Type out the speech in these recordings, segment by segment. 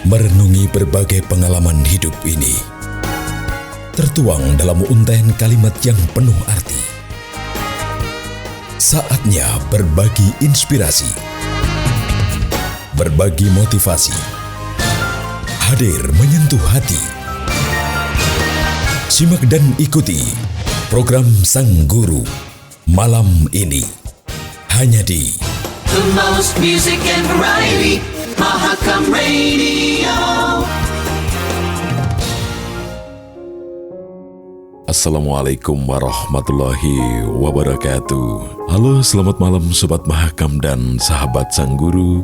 Merenungi berbagai pengalaman hidup ini tertuang dalam untaian kalimat yang penuh arti. Saatnya berbagi inspirasi, berbagi motivasi, hadir menyentuh hati. Simak dan ikuti program Sang Guru malam ini hanya di The most music and variety, Mahakam Radio. Assalamualaikum warahmatullahi wabarakatuh. Halo, selamat malam Sobat Mahakam dan sahabat Sang Guru.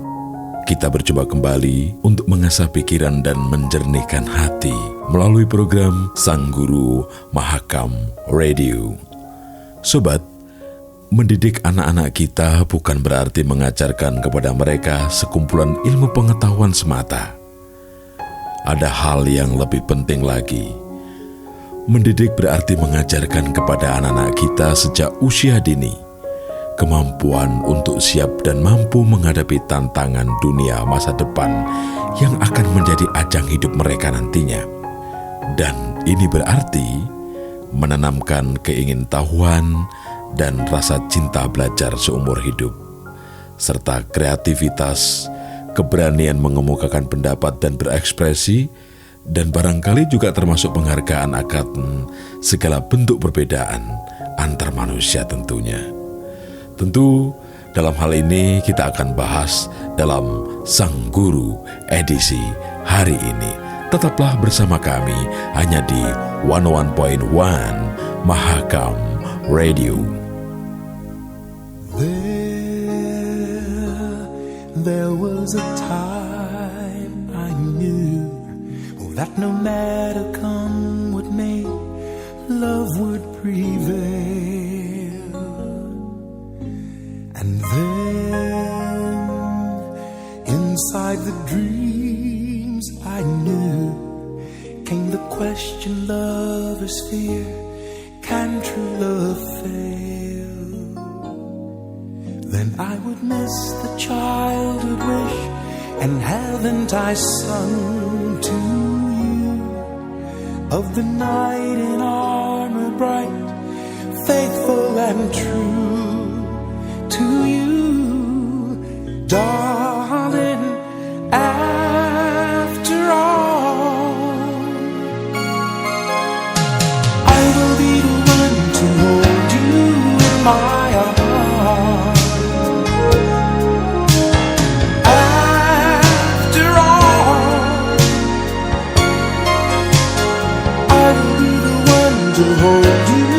Kita berjumpa kembali untuk mengasah pikiran dan menjernihkan hati melalui program Sang Guru Mahakam Radio. Sobat, mendidik anak-anak kita bukan berarti mengajarkan kepada mereka sekumpulan ilmu pengetahuan semata. Ada hal yang lebih penting lagi. Mendidik berarti mengajarkan kepada anak-anak kita sejak usia dini kemampuan untuk siap dan mampu menghadapi tantangan dunia masa depan yang akan menjadi ajang hidup mereka nantinya. Dan ini berarti menanamkan keingintahuan dan rasa cinta belajar seumur hidup, serta kreativitas, keberanian mengemukakan pendapat dan berekspresi, dan barangkali juga termasuk penghargaan akan segala bentuk perbedaan antar manusia tentunya. Tentu dalam hal ini kita akan bahas dalam Sang Guru edisi hari ini. Tetaplah bersama kami hanya di 101.1 Mahakam Radio. There was a time I knew that no matter come what may, love would prevail. And then inside the dreams I knew came the question lovers fear, can true love fail? Then I would miss the childhood wish, and haven't I sung to you of the knight in armor bright, faithful and true to you, darling, after all I will be the one to hold you in my arms. To hold you,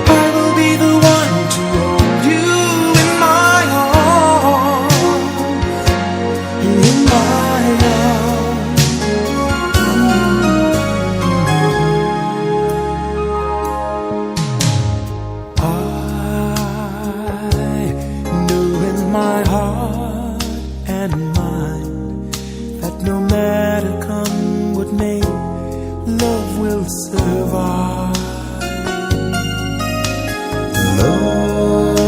I will be the one to hold you in my arms, in my arms. I know in my heart and mind that no matter come what may, love will survive. Love,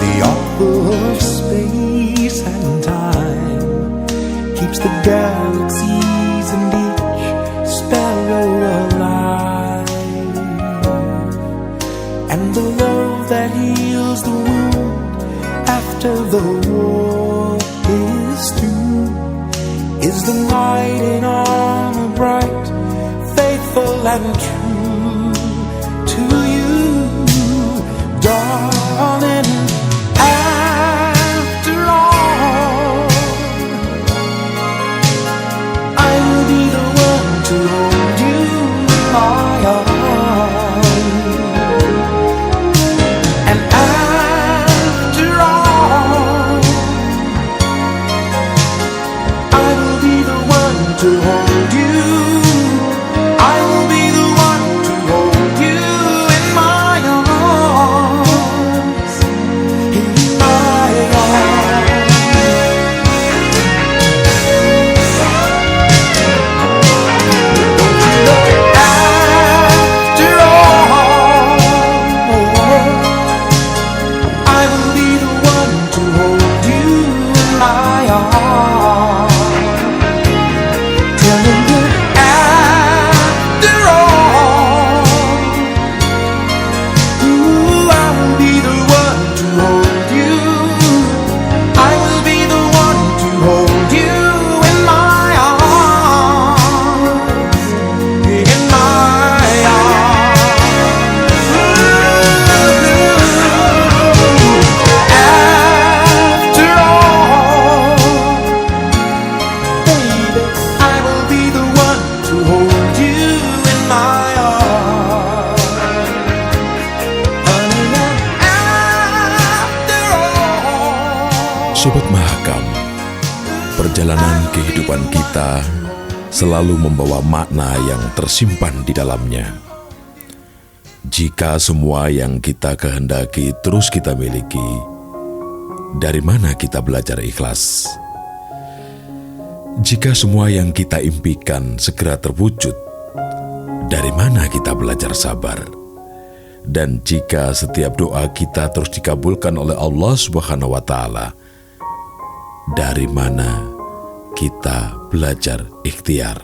the author of space and time, keeps the galaxies and each sparrow alive. And the love that heals the wound after the war is through is the light in armor bright, faithful and true to you, darling, after all I will be the one to hold you in my arms. And after all I will be the one to hold you, I will be the one Sobat Mahakam, perjalanan kehidupan kita selalu membawa makna yang tersimpan di dalamnya. Jika semua yang kita kehendaki terus kita miliki, dari mana kita belajar ikhlas? Jika semua yang kita impikan segera terwujud, dari mana kita belajar sabar? Dan jika setiap doa kita terus dikabulkan oleh Allah Subhanahu wa Ta'ala, dari mana kita belajar ikhtiar?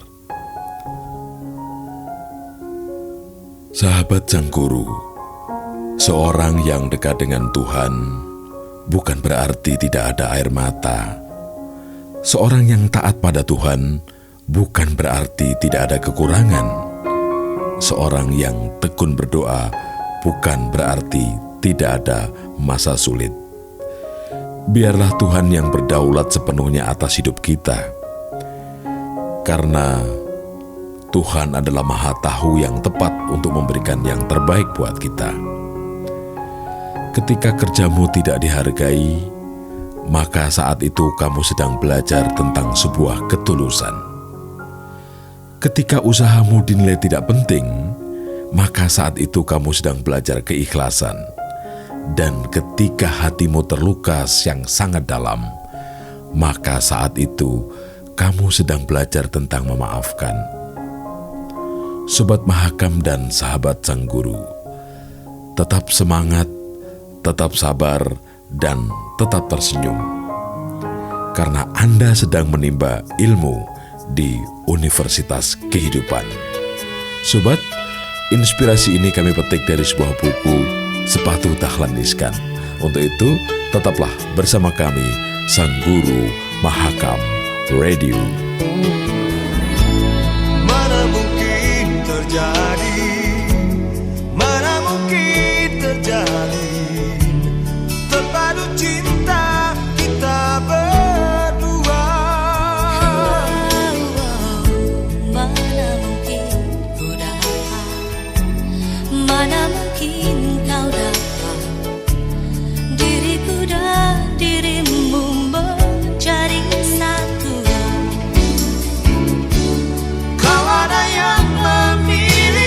Sahabat Sang Guru, seorang yang dekat dengan Tuhan bukan berarti tidak ada air mata. Seorang yang taat pada Tuhan bukan berarti tidak ada kekurangan. Seorang yang tekun berdoa bukan berarti tidak ada masa sulit. Biarlah Tuhan yang berdaulat sepenuhnya atas hidup kita. Karena Tuhan adalah Maha Tahu yang tepat untuk memberikan yang terbaik buat kita. Ketika kerjamu tidak dihargai, maka saat itu kamu sedang belajar tentang sebuah ketulusan. Ketika usahamu dinilai tidak penting, maka saat itu kamu sedang belajar keikhlasan. Dan ketika hatimu terluka yang sangat dalam, maka saat itu kamu sedang belajar tentang memaafkan. Sobat Mahakam dan sahabat Sang Guru, tetap semangat, tetap sabar, dan tetap tersenyum. Karena Anda sedang menimba ilmu di Universitas Kehidupan. Sobat, inspirasi ini kami petik dari sebuah buku, Sepatu Dahlan Iskan. Untuk itu, tetaplah bersama kami, Sang Guru Mahakam Radio. Mana mungkin terjadi, mana mungkin terjadi, terpadu cinta kita berdua. Mana mungkin ku dapat, mana mungkin kau dapat, diriku dan dirimu menjadi satu. Kau ada yang memilih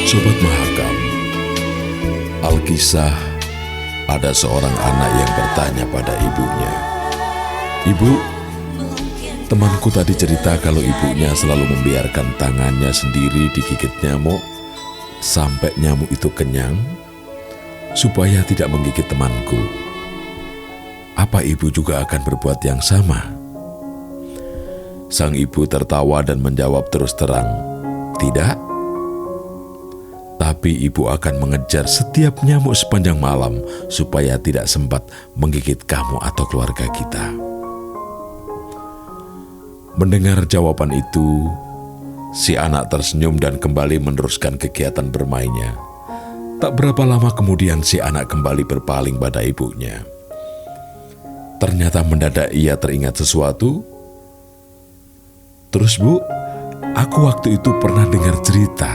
Sobat Mahakam, Alkisah, ada seorang anak yang bertanya pada ibunya, "Ibu, temanku tadi cerita kalau ibunya selalu membiarkan tangannya sendiri digigit nyamuk sampai nyamuk itu kenyang supaya tidak menggigit temanku. Apa ibu juga akan berbuat yang sama?" Sang ibu tertawa dan menjawab terus terang, "Tidak. Tapi ibu akan mengejar setiap nyamuk sepanjang malam supaya tidak sempat menggigit kamu atau keluarga kita." Mendengar jawaban itu, si anak tersenyum dan kembali meneruskan kegiatan bermainnya. Tak berapa lama kemudian si anak kembali berpaling pada ibunya. Ternyata mendadak ia teringat sesuatu. "Terus Bu, aku waktu itu pernah dengar cerita.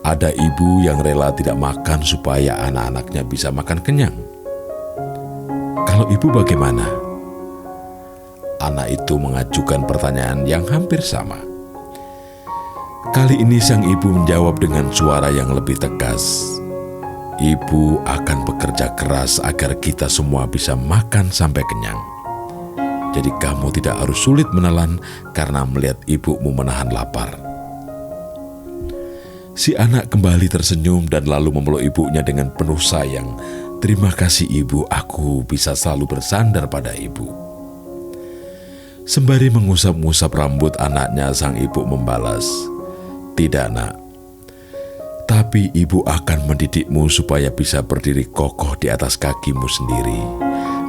Ada ibu yang rela tidak makan supaya anak-anaknya bisa makan kenyang. Kalau ibu bagaimana?" Anak itu mengajukan pertanyaan yang hampir sama. Kali ini sang ibu menjawab dengan suara yang lebih tegas, "Ibu akan bekerja keras agar kita semua bisa makan sampai kenyang. Jadi kamu tidak harus sulit menelan karena melihat ibumu menahan lapar." Si anak kembali tersenyum dan lalu memeluk ibunya dengan penuh sayang. "Terima kasih ibu, aku bisa selalu bersandar pada ibu." Sembari mengusap-ngusap rambut anaknya, sang ibu membalas, "Tidak nak, tapi ibu akan mendidikmu supaya bisa berdiri kokoh di atas kakimu sendiri,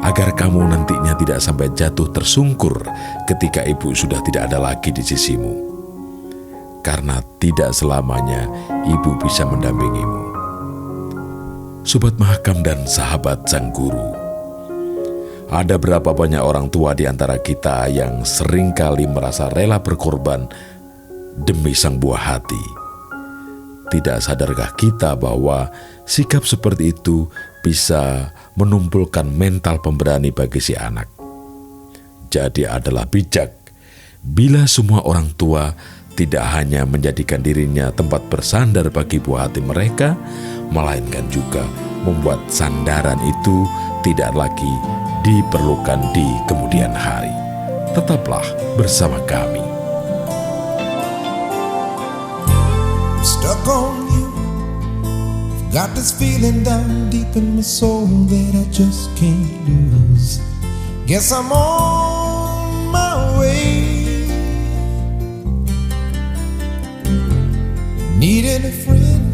agar kamu nantinya tidak sampai jatuh tersungkur ketika ibu sudah tidak ada lagi di sisimu. Karena tidak selamanya ibu bisa mendampingimu." Sobat Mahakam dan sahabat sang guru, ada berapa banyak orang tua di antara kita yang seringkali merasa rela berkorban demi sang buah hati. Tidak sadarkah kita bahwa sikap seperti itu bisa menumpulkan mental pemberani bagi si anak? Jadi adalah bijak bila semua orang tua tidak hanya menjadikan dirinya tempat bersandar bagi buah hati mereka, melainkan juga membuat sandaran itu tidak lagi diperlukan di kemudian hari. Tetaplah bersama kami. Stuck on you, got this feeling down deep in my soul that I just can't lose. Guess I'm on my way. Needed a friend,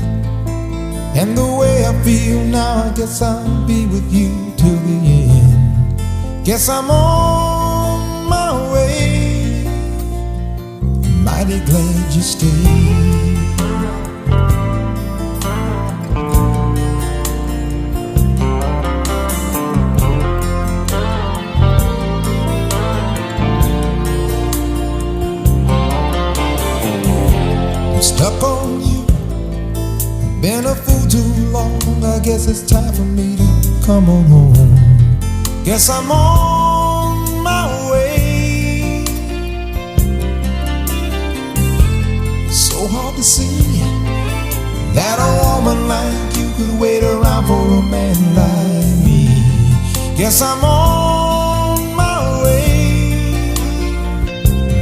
and the way I feel now, I guess I'll be with you till the end. Guess I'm on my way. Mighty glad you stayed. Stuck on you, been a fool too long. I guess it's time for me to come on home. Guess I'm on my way. So hard to see that a woman like you could wait around for a man like me. Guess I'm on my way.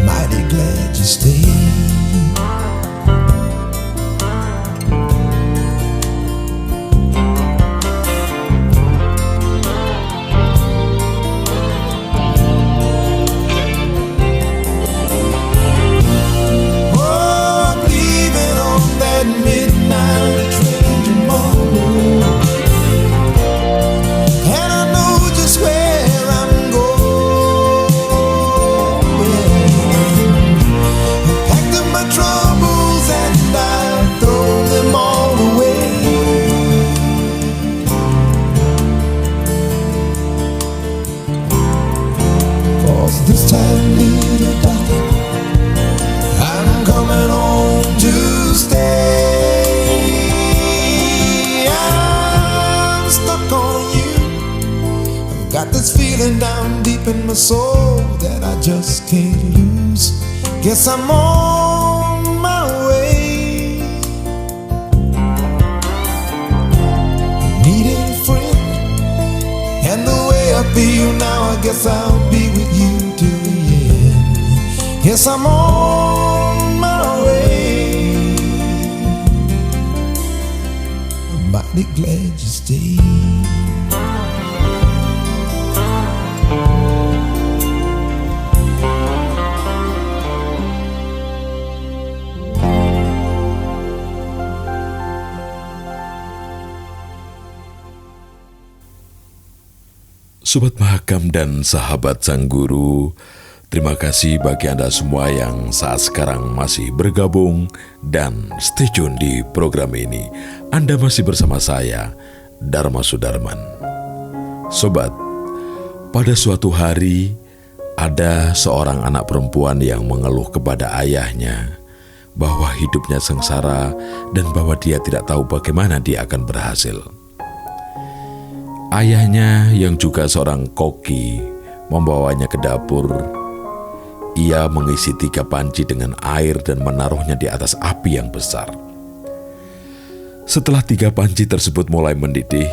Mighty glad you stayed. This time, little darling, I'm coming home to stay. I'm stuck on you. I've got this feeling down deep in my soul that I just can't lose. Guess I'm on my way. now I guess I'll be with you till the end. Yes, I'm on my way. I'm mighty glad you stayed. Sobat Mahakam dan sahabat Sang Guru, terima kasih bagi Anda semua yang saat sekarang masih bergabung dan stay tune di program ini. Anda masih bersama saya, Dharma Sudarman. Sobat, pada suatu hari ada seorang anak perempuan yang mengeluh kepada ayahnya bahwa hidupnya sengsara dan bahwa dia tidak tahu bagaimana dia akan berhasil. Ayahnya yang juga seorang koki membawanya ke dapur. Ia mengisi 3 panci dengan air dan menaruhnya di atas api yang besar. Setelah 3 panci tersebut mulai mendidih,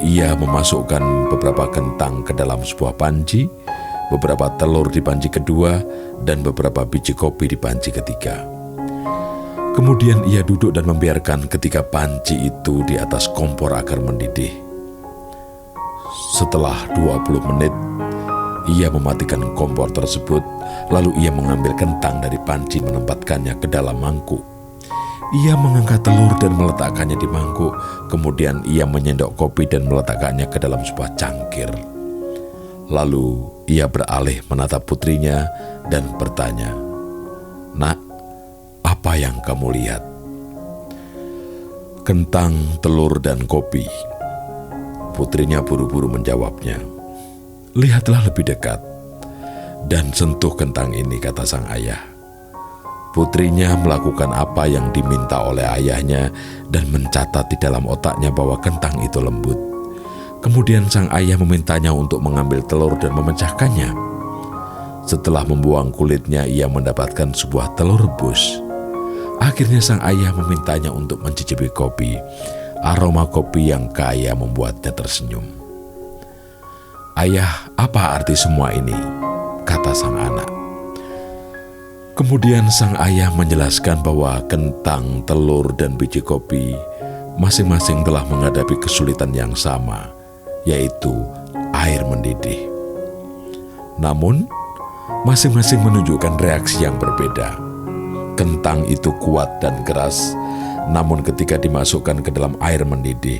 ia memasukkan beberapa kentang ke dalam sebuah panci, beberapa telur di panci kedua, dan beberapa biji kopi di panci ketiga. Kemudian ia duduk dan membiarkan ketiga panci itu di atas kompor agar mendidih. Setelah 20 menit, ia mematikan kompor tersebut, lalu ia mengambil kentang dari panci menempatkannya ke dalam mangkuk. Ia mengangkat telur dan meletakkannya di mangkuk, kemudian ia menyendok kopi dan meletakkannya ke dalam sebuah cangkir. Lalu ia beralih menatap putrinya dan bertanya, "Nak, apa yang kamu lihat?" "Kentang, telur, dan kopi." Putrinya buru-buru menjawabnya. "Lihatlah lebih dekat dan sentuh kentang ini," kata sang ayah. Putrinya melakukan apa yang diminta oleh ayahnya dan mencatat di dalam otaknya bahwa kentang itu lembut. Kemudian sang ayah memintanya untuk mengambil telur dan memecahkannya. Setelah membuang kulitnya, ia mendapatkan sebuah telur rebus. Akhirnya sang ayah memintanya untuk mencicipi kopi. Aroma kopi yang kaya membuatnya tersenyum. "Ayah, apa arti semua ini?" kata sang anak. Kemudian sang ayah menjelaskan bahwa kentang, telur, dan biji kopi masing-masing telah menghadapi kesulitan yang sama, yaitu air mendidih. Namun, masing-masing menunjukkan reaksi yang berbeda. Kentang itu kuat dan keras, namun ketika dimasukkan ke dalam air mendidih,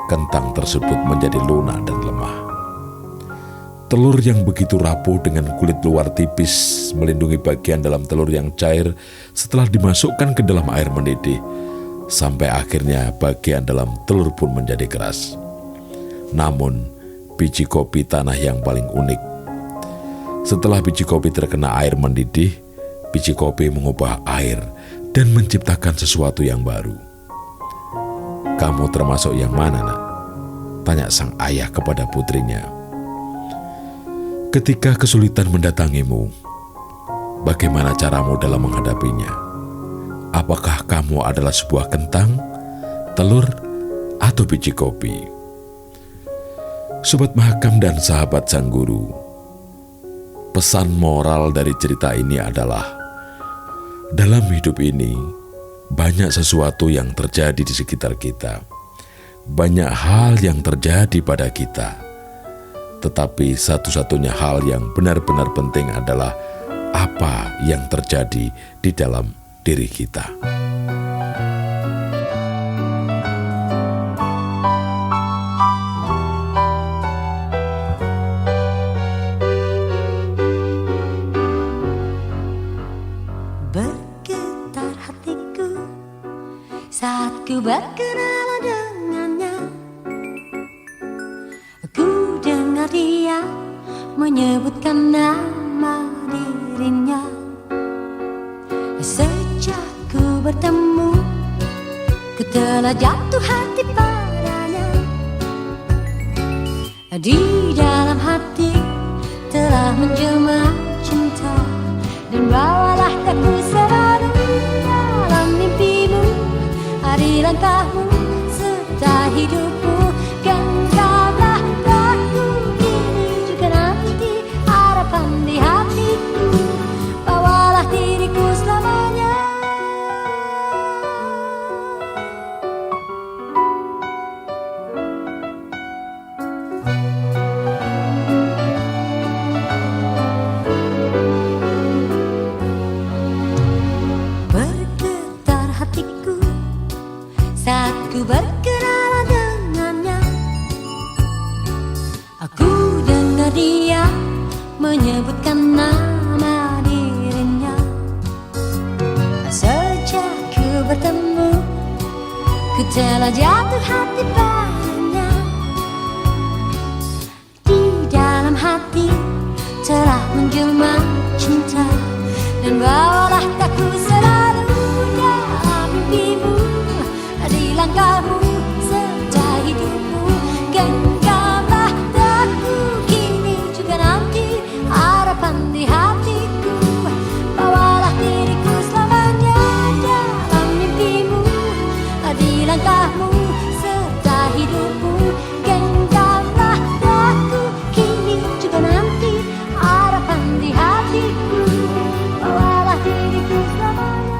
kentang tersebut menjadi lunak dan lemah. Telur yang begitu rapuh dengan kulit luar tipis melindungi bagian dalam telur yang cair setelah dimasukkan ke dalam air mendidih, sampai akhirnya bagian dalam telur pun menjadi keras. Namun, biji kopi tanah yang paling unik. Setelah biji kopi terkena air mendidih, biji kopi mengubah air dan menciptakan sesuatu yang baru. "Kamu termasuk yang mana, Nak?" tanya sang ayah kepada putrinya. "Ketika kesulitan mendatangimu, bagaimana caramu dalam menghadapinya? Apakah kamu adalah sebuah kentang, telur, atau biji kopi?" Sobat Mahakam dan sahabat Sang Guru, pesan moral dari cerita ini adalah dalam hidup ini, banyak sesuatu yang terjadi di sekitar kita. Banyak hal yang terjadi pada kita. Tetapi satu-satunya hal yang benar-benar penting adalah apa yang terjadi di dalam diri kita. Saat ku berkenalan dengannya, ku dengar dia menyebutkan nama dirinya. Sejak ku bertemu, ku telah jatuh hati padanya. Di dalam hati telah menjelma cinta, dan bawalah aku selalu dalam mimpimu. Hari langkahmu serta hidupmu, genggamlah aku ini juga nanti. saat ku berkenalan dengannya. Aku dengar dia menyebutkan nama dirinya. Sejak ku bertemu, ku telah jatuh hati padanya. Di dalam hati telah menjelma cinta, dan bawalah takku selalu dalam mimpimu, di langkahmu serta hidupmu. Genggamlah takku kini juga nanti, harapan di hatiku. Bawalah diriku selamanya dalam mimpimu, di langkahmu serta hidupmu. Genggamlah takku kini juga nanti, harapan di hatiku. Bawalah diriku selamanya.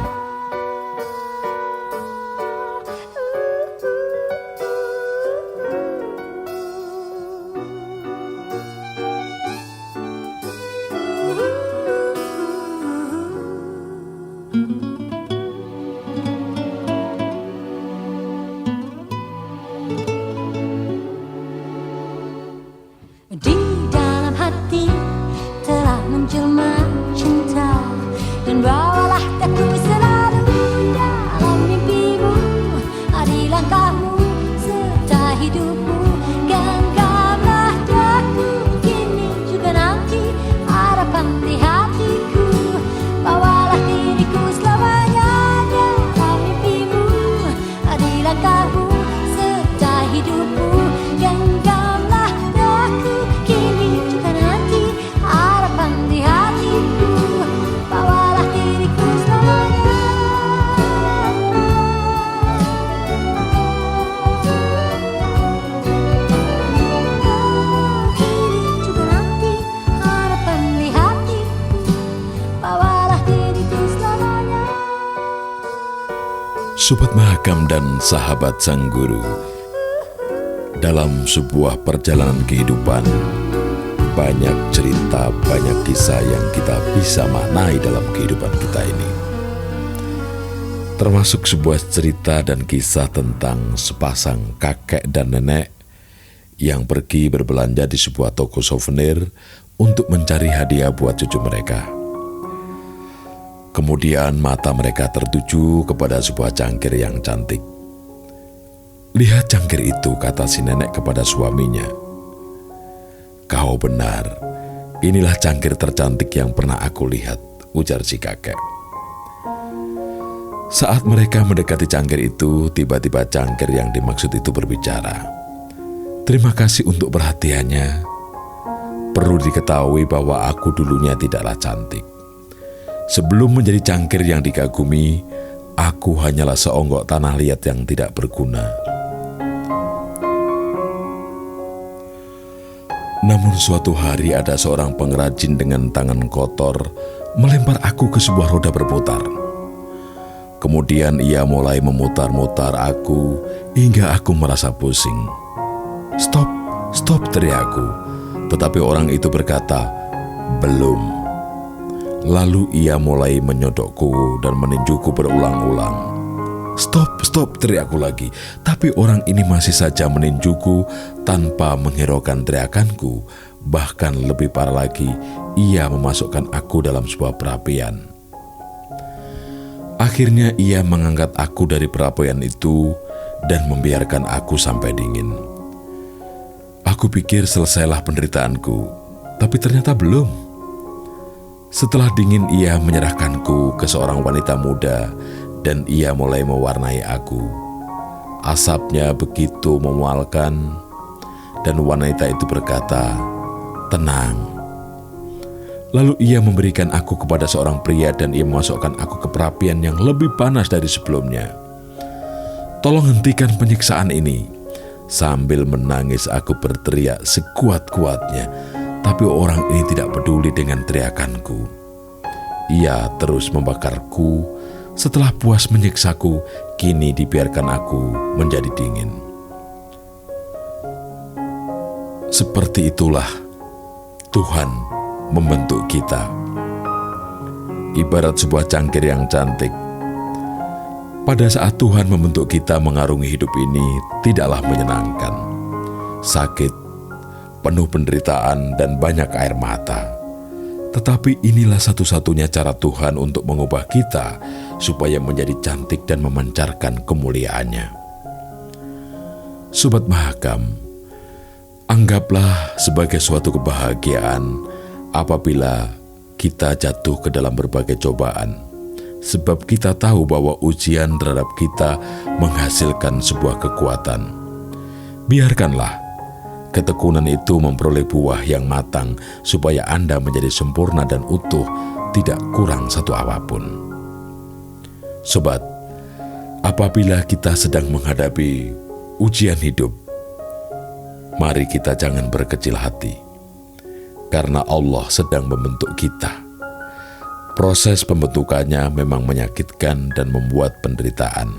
Di dalam hati telah menjelma cinta, dan bawalah takku selalu dalam mimpimu, di langkahmu serta hidupmu. Genggamlah takku kini juga nanti, harapan di hatiku. Bawalah diriku selamanya dalam mimpimu, di langkahmu serta hidupmu. Genggamlah takku kini juga nanti, harapan di hatiku. Bawalah diriku selamanya. Kini juga nanti, harapan di hatiku. Bawalah diriku selamanya. Sobat Mahakam dan sahabat Sang Guru, dalam sebuah perjalanan kehidupan, banyak cerita, banyak kisah yang kita bisa maknai dalam kehidupan kita ini. Termasuk sebuah cerita dan kisah tentang sepasang kakek dan nenek yang pergi berbelanja di sebuah toko souvenir untuk mencari hadiah buat cucu mereka. Kemudian mata mereka tertuju kepada sebuah cangkir yang cantik. "Lihat cangkir itu," kata si nenek kepada suaminya. "Kau benar, inilah cangkir tercantik yang pernah aku lihat," ujar si kakek. Saat mereka mendekati cangkir itu, tiba-tiba cangkir yang dimaksud itu berbicara. "Terima kasih untuk perhatiannya. Perlu diketahui bahwa aku dulunya tidaklah cantik. Sebelum menjadi cangkir yang dikagumi, aku hanyalah seonggok tanah liat yang tidak berguna. Namun suatu hari ada seorang pengrajin dengan tangan kotor melempar aku ke sebuah roda berputar. Kemudian ia mulai memutar-mutar aku hingga aku merasa pusing. 'Stop, stop,' teriakku. Tetapi orang itu berkata, 'Belum.' Lalu ia mulai menyodokku dan meninjuku berulang-ulang. 'Stop, stop,' teriakku lagi. Tapi orang ini masih saja meninjuku tanpa menghiraukan teriakanku. Bahkan lebih parah lagi, ia memasukkan aku dalam sebuah perapian. Akhirnya ia mengangkat aku dari perapian itu dan membiarkan aku sampai dingin. Aku pikir selesailah penderitaanku, tapi ternyata belum. Setelah dingin, ia menyerahkanku ke seorang wanita muda dan ia mulai mewarnai aku. Asapnya begitu memualkan dan wanita itu berkata, 'Tenang.' Lalu ia memberikan aku kepada seorang pria dan ia memasukkan aku ke perapian yang lebih panas dari sebelumnya. 'Tolong hentikan penyiksaan ini.' Sambil menangis aku berteriak sekuat-kuatnya. Tapi orang ini tidak peduli dengan teriakanku. Ia terus membakarku. Setelah puas menyiksaku, kini dibiarkan aku menjadi dingin. Seperti itulah Tuhan membentuk kita. Ibarat sebuah cangkir yang cantik. Pada saat Tuhan membentuk kita mengarungi hidup ini tidaklah menyenangkan. Sakit, penuh penderitaan dan banyak air mata. Tetapi inilah satu-satunya cara Tuhan untuk mengubah kita supaya menjadi cantik dan memancarkan kemuliaannya. Sobat Mahakam, anggaplah sebagai suatu kebahagiaan apabila kita jatuh ke dalam berbagai cobaan, sebab kita tahu bahwa ujian terhadap kita menghasilkan sebuah kekuatan. Biarkanlah ketekunan itu memperoleh buah yang matang supaya Anda menjadi sempurna dan utuh, tidak kurang satu apapun. Sobat, apabila kita sedang menghadapi ujian hidup, mari kita jangan berkecil hati, karena Allah sedang membentuk kita. Proses pembentukannya memang menyakitkan dan membuat penderitaan.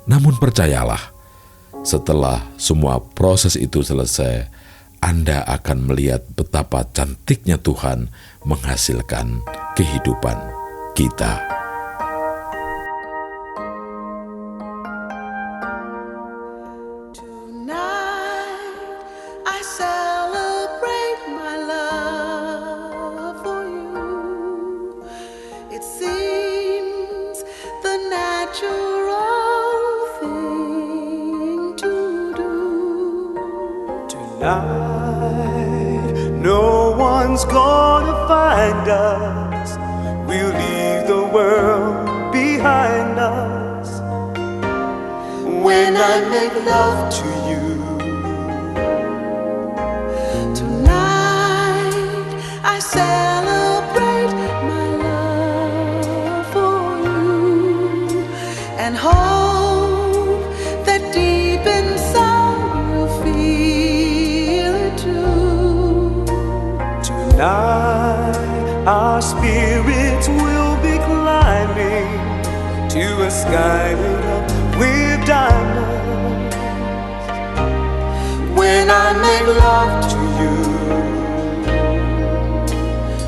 Namun percayalah, setelah semua proses itu selesai, Anda akan melihat betapa cantiknya Tuhan menghasilkan kehidupan kita. Tonight I celebrate my love for you. It seems the natural thing to do. Tonight, no one's gonna find us. We'll leave the world behind us. When I make love to you, Tonight I celebrate my love for you and hope that deep inside you feel it too. tonight our spirits will be climbing to a sky lit up with diamonds. When I make love to you,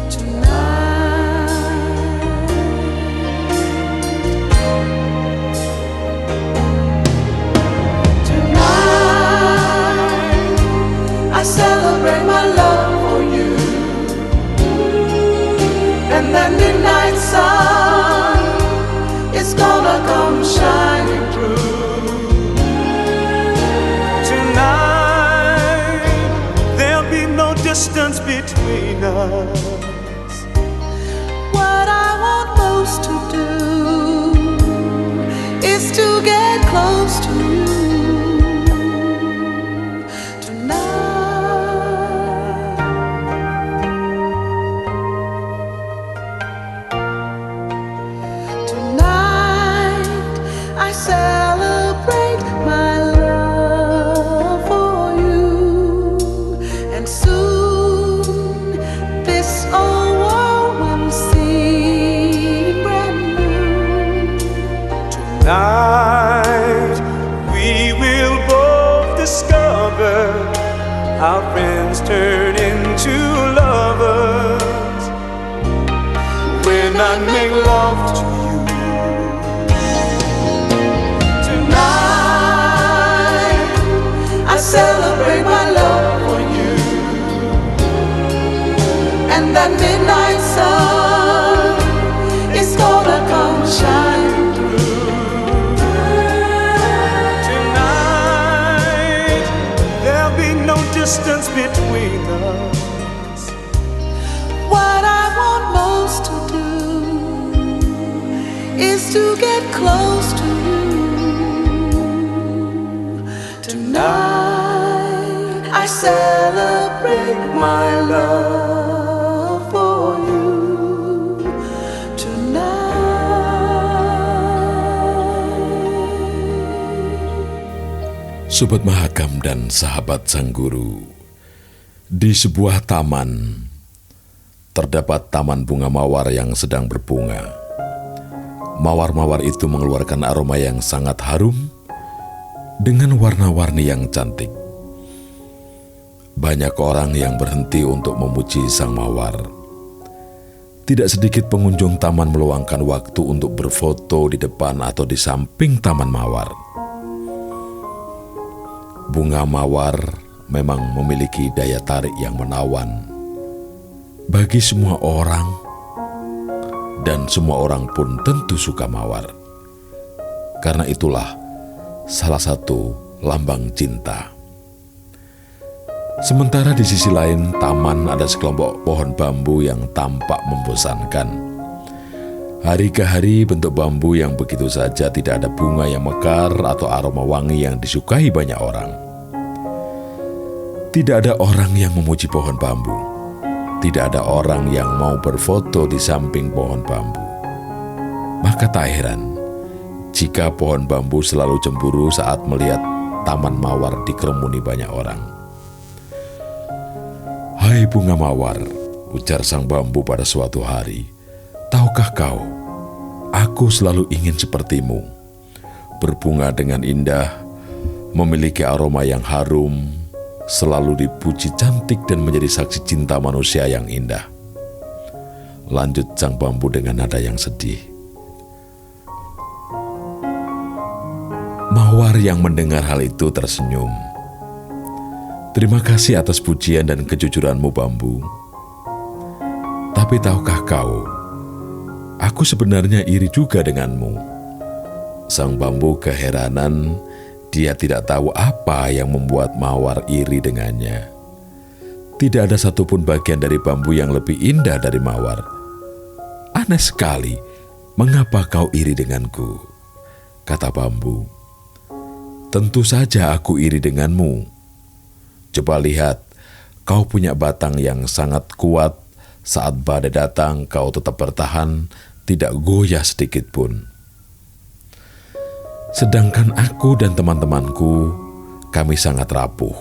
Tonight I celebrate my love for you, and that midnight sun is gonna come shining through. tonight there'll be no distance between us. What I want most to do is to get close to you tonight. Tonight I celebrate my love for you, and soon this old world will seem brand new. Tonight we will both discover our friends turn into lovers. When I make love to you, Tonight I celebrate my love for you, and that midnight sun is gonna come shining through. tonight there'll be no distance between us. What I want most to do is to get close to you tonight. I celebrate my love for you tonight. Sobat Mahakam dan sahabat Sang Guru, di sebuah taman terdapat taman bunga mawar yang sedang berbunga. Mawar-mawar itu mengeluarkan aroma yang sangat harum dengan warna-warni yang cantik. Banyak orang yang berhenti untuk memuji sang mawar. Tidak sedikit pengunjung taman meluangkan waktu untuk berfoto di depan atau di samping taman mawar. Bunga mawar memang memiliki daya tarik yang menawan bagi semua orang, dan semua orang pun tentu suka mawar. Karena itulah salah satu lambang cinta. Sementara di sisi lain taman ada sekelompok pohon bambu yang tampak membosankan. Hari ke hari bentuk bambu yang begitu saja, tidak ada bunga yang mekar atau aroma wangi yang disukai banyak orang. Tidak ada orang yang memuji pohon bambu. Tidak ada orang yang mau berfoto di samping pohon bambu. Maka tak heran jika pohon bambu selalu cemburu saat melihat taman mawar dikerumuni banyak orang. "Hai bunga mawar," ujar sang bambu pada suatu hari, "tahukah kau, aku selalu ingin sepertimu, berbunga dengan indah, memiliki aroma yang harum, selalu dipuji cantik dan menjadi saksi cinta manusia yang indah." Lanjut sang bambu dengan nada yang sedih. Mawar yang mendengar hal itu tersenyum. "Terima kasih atas pujian dan kejujuranmu, bambu. Tapi tahukah kau, aku sebenarnya iri juga denganmu." Sang bambu keheranan. Dia tidak tahu apa yang membuat mawar iri dengannya. Tidak ada satupun bagian dari bambu yang lebih indah dari mawar. "Aneh sekali, mengapa kau iri denganku?" kata bambu. "Tentu saja aku iri denganmu. Coba lihat, kau punya batang yang sangat kuat. Saat badai datang, kau tetap bertahan, tidak goyah sedikit pun. Sedangkan aku dan teman-temanku, kami sangat rapuh.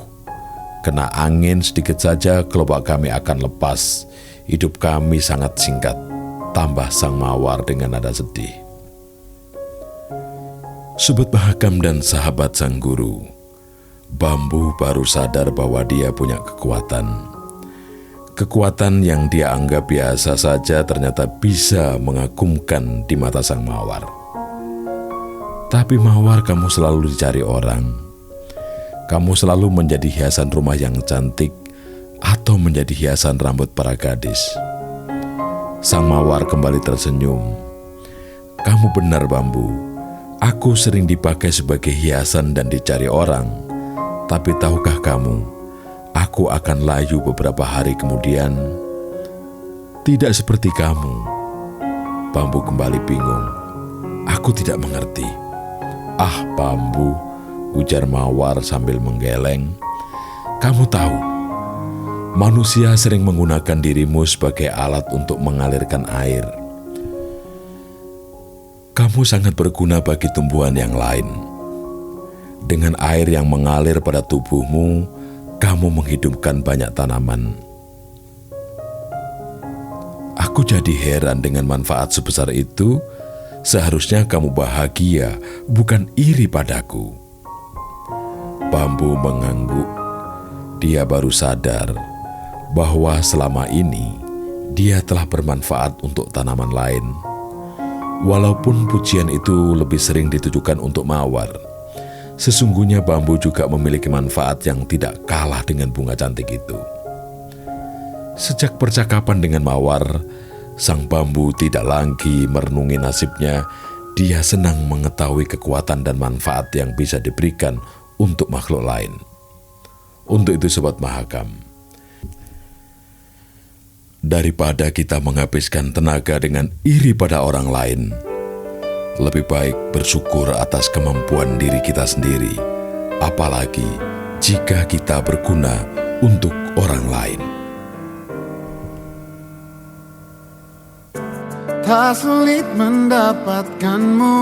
Kena angin sedikit saja, kelopak kami akan lepas. Hidup kami sangat singkat," tambah sang mawar dengan nada sedih. Sobat Mahakam dan sahabat sang guru, bambu baru sadar bahwa dia punya kekuatan. Kekuatan yang dia anggap biasa saja ternyata bisa mengagumkan di mata sang mawar. "Tapi mawar, kamu selalu dicari orang. Kamu selalu menjadi hiasan rumah yang cantik atau menjadi hiasan rambut para gadis." Sang mawar kembali tersenyum. "Kamu benar, bambu. Aku sering dipakai sebagai hiasan dan dicari orang. Tapi tahukah kamu, aku akan layu beberapa hari kemudian." "Tidak seperti kamu." Bambu kembali bingung. "Aku tidak mengerti." "Ah, bambu," ujar mawar sambil menggeleng. "Kamu tahu, manusia sering menggunakan dirimu sebagai alat untuk mengalirkan air. Kamu sangat berguna bagi tumbuhan yang lain. Dengan air yang mengalir pada tubuhmu, kamu menghidupkan banyak tanaman. Aku jadi heran dengan manfaat sebesar itu. Seharusnya kamu bahagia, bukan iri padaku." Bambu mengangguk. Dia baru sadar bahwa selama ini dia telah bermanfaat untuk tanaman lain. Walaupun pujian itu lebih sering ditujukan untuk mawar, sesungguhnya bambu juga memiliki manfaat yang tidak kalah dengan bunga cantik itu. Sejak percakapan dengan mawar, sang bambu tidak lagi merenungi nasibnya. Dia senang mengetahui kekuatan dan manfaat yang bisa diberikan untuk makhluk lain. Untuk itu Sobat Mahakam, daripada kita menghabiskan tenaga dengan iri pada orang lain, lebih baik bersyukur atas kemampuan diri kita sendiri, apalagi jika kita berguna untuk orang lain. Tak sulit mendapatkanmu,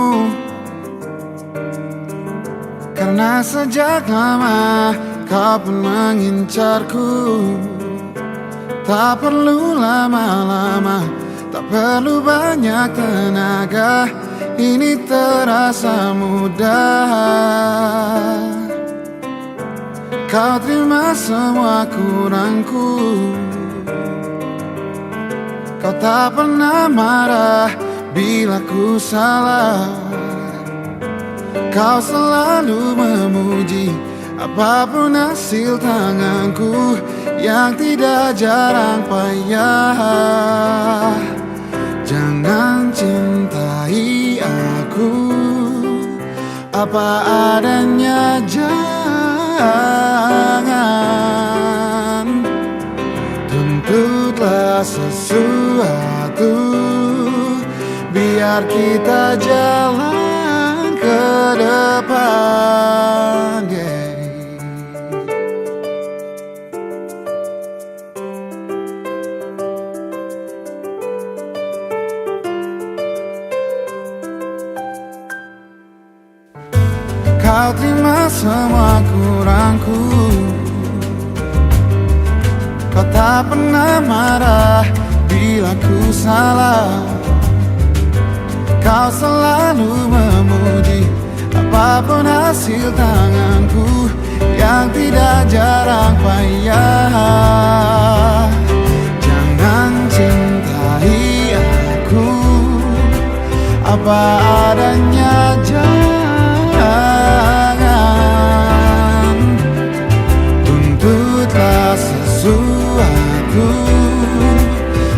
karena sejak lama kau pun mengincarku. Tak perlu lama-lama, tak perlu banyak tenaga, ini terasa mudah. Kau terima semua kurangku, Kau tak pernah marah bila ku salah. Kau selalu memuji apapun hasil tanganku yang tidak jarang payah. Jangan cintai aku apa adanya, jangan tuntutlah sesuatu, biar kita jalan ke depan. Kau terima semua kurangku, kau tak pernah marah bila ku salah. Kau selalu memuji apapun hasil tanganku yang tidak jarang payah. Jangan cintai aku apa adanya, jangan tuntutlah sesuatu,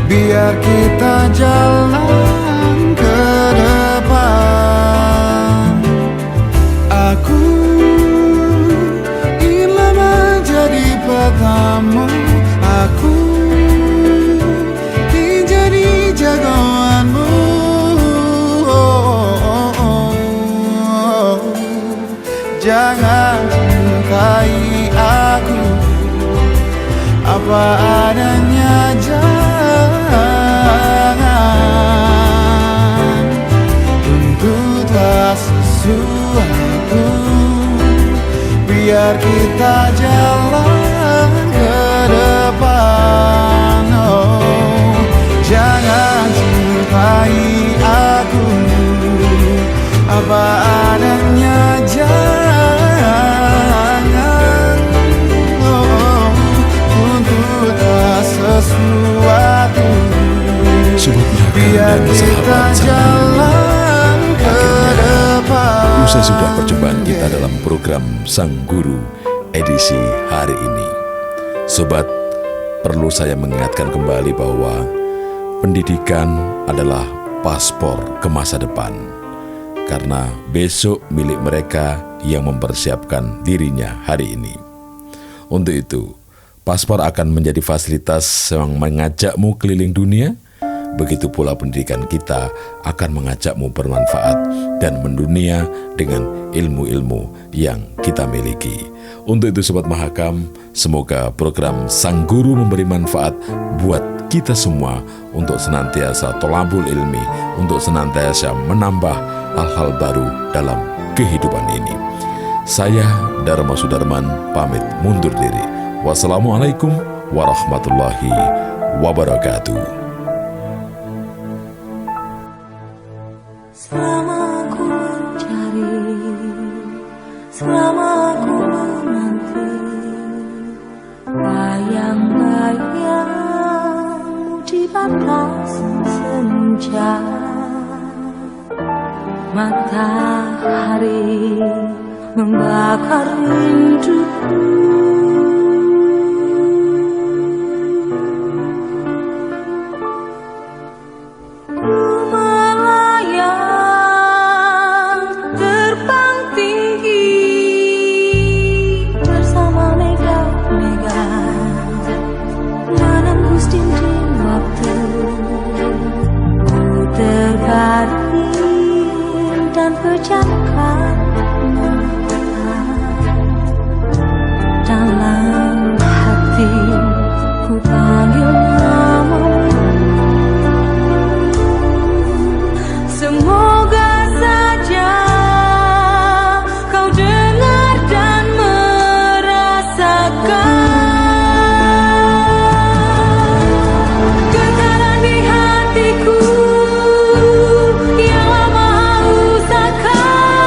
biar kita jalan ke depan. Aku ingin menjadi petamu, aku ingin jadi jagoanmu. Jangan cintai aku apa adanya, jangan tuntutlah sesuatu, biar kita jalan ke depan. Oh, jangan cintai aku apa adanya, jangan tuntutlah sesuatu, biar kita jalan ke depan. Usai sudah perjumpaan kita dalam program Sang Guru edisi hari ini. Sobat, perlu saya mengingatkan kembali bahwa pendidikan adalah paspor ke masa depan, karena besok milik mereka yang mempersiapkan dirinya hari ini. Untuk itu, paspor akan menjadi fasilitas yang mengajakmu keliling dunia. Begitu pula pendidikan kita akan mengajakmu bermanfaat dan mendunia dengan ilmu-ilmu yang kita miliki. Untuk itu Sobat Mahakam, semoga program Sang Guru memberi manfaat buat kita semua untuk senantiasa tolabul ilmi, untuk senantiasa menambah hal-hal baru dalam kehidupan ini. Saya Dharma Sudarman pamit mundur diri. Wassalamualaikum warahmatullahi wabarakatuh. Selama aku mencari, selama aku menanti bayang-bayangmu di batas senja, matahari membakar rinduku. Dan pejamkan mata, dalam hati ku panggil namamu. Semoga saja kau dengar dan merasakan getaran di hatiku yang lama haus akan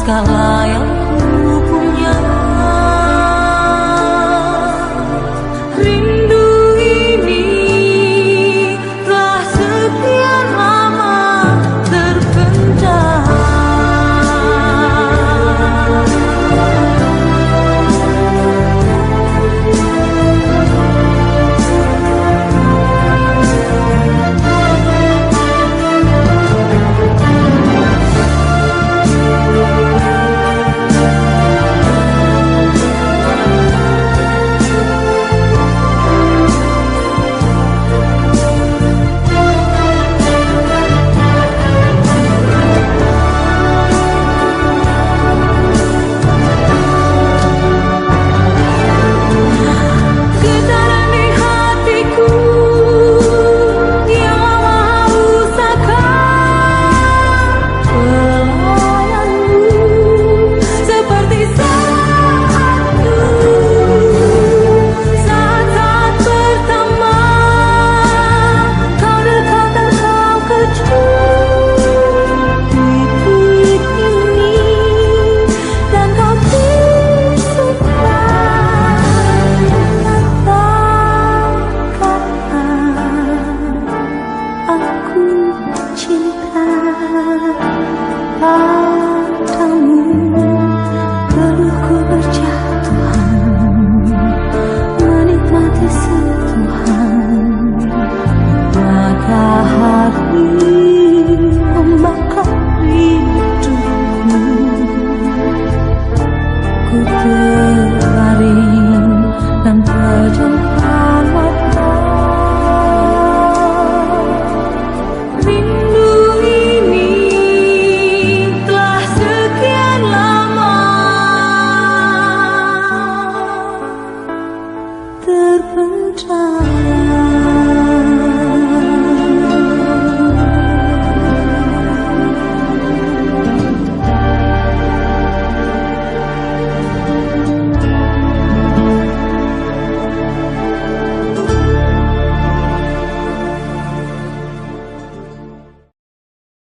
segala yang ku punya. Rindu ini telah sekian lama terpendam. Getaran di hatiku yang lama usahakan pelayanmu seperti saat pertama kau dekat dan kau kecup titik ini dan kau bisukan aku cinta.